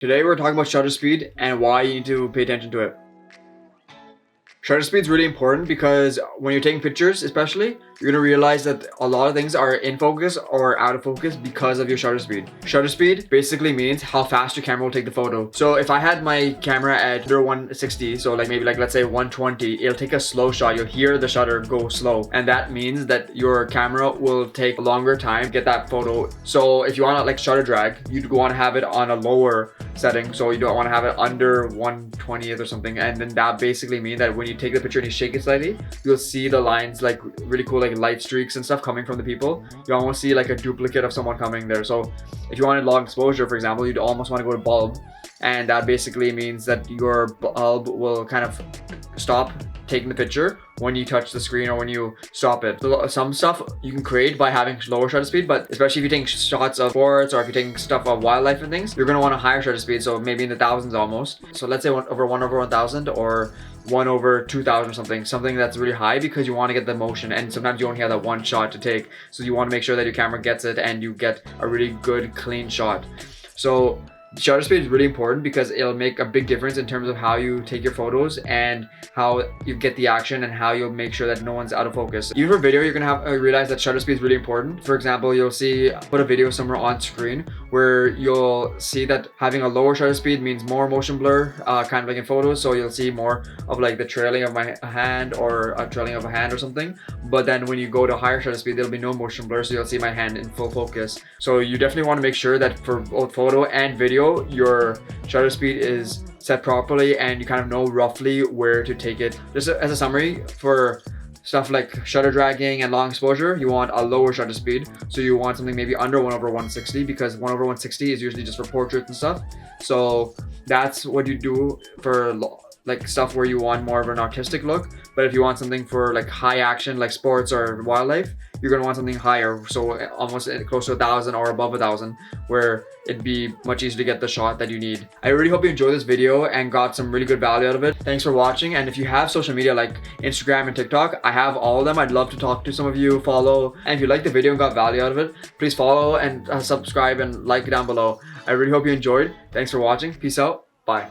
Today we're talking about shutter speed and why you need to pay attention to it. Shutter speed is really important because when you're taking pictures, especially, you're gonna realize that a lot of things are in focus or out of focus because of your shutter speed. Shutter speed basically means how fast your camera will take the photo. So if I had my camera at under 160, so maybe let's say 120, it'll take a slow shot. You'll hear the shutter go slow, and that means that your camera will take a longer time to get that photo. So if you want to shutter drag, you'd want to have it on a lower setting, so you don't want to have it under 120th or something, and then that basically means that when you take the picture and you shake it slightly, you'll see the lines really cool light streaks and stuff coming from the people. You almost see a duplicate of someone coming there. So if you wanted long exposure, for example, you'd almost want to go to bulb, and that basically means that your bulb will kind of stop taking the picture when you touch the screen or when you stop it. So some stuff you can create by having lower shutter speed, but especially if you're taking shots of sports or if you're taking stuff of wildlife and things, you're going to want a higher shutter speed, so maybe in the thousands almost. So let's say 1 over 1000 or 1 over 2000 or something that's really high, because you want to get the motion, and sometimes you only have that one shot to take, so you want to make sure that your camera gets it and you get a really good clean shot. So shutter speed is really important because it'll make a big difference in terms of how you take your photos and how you get the action and how you'll make sure that no one's out of focus. Even for video, you're gonna realize that shutter speed is really important. For example, you'll see put a video somewhere on screen where you'll see that having a lower shutter speed means more motion blur, kind of like in photos. So you'll see more of the trailing of my hand or a trailing of a hand or something. But then when you go to higher shutter speed, there'll be no motion blur, so you'll see my hand in full focus. So you definitely want to make sure that for both photo and video, your shutter speed is set properly and you kind of know roughly where to take it. Just as a summary, for stuff like shutter dragging and long exposure, you want a lower shutter speed. So you want something maybe under 1 over 160, because 1 over 160 is usually just for portraits and stuff. So that's what you do for stuff where you want more of an artistic look. But if you want something for high action, like sports or wildlife, you're gonna want something higher, so almost close to 1000 or above 1000, where it'd be much easier to get the shot that you need. I really hope you enjoyed this video and got some really good value out of it. Thanks for watching, and if you have social media like Instagram and TikTok, I have all of them. I'd love to talk to some of you, follow, and if you liked the video and got value out of it, please follow and subscribe and like down below. I really hope you enjoyed. Thanks for watching. Peace out. Bye.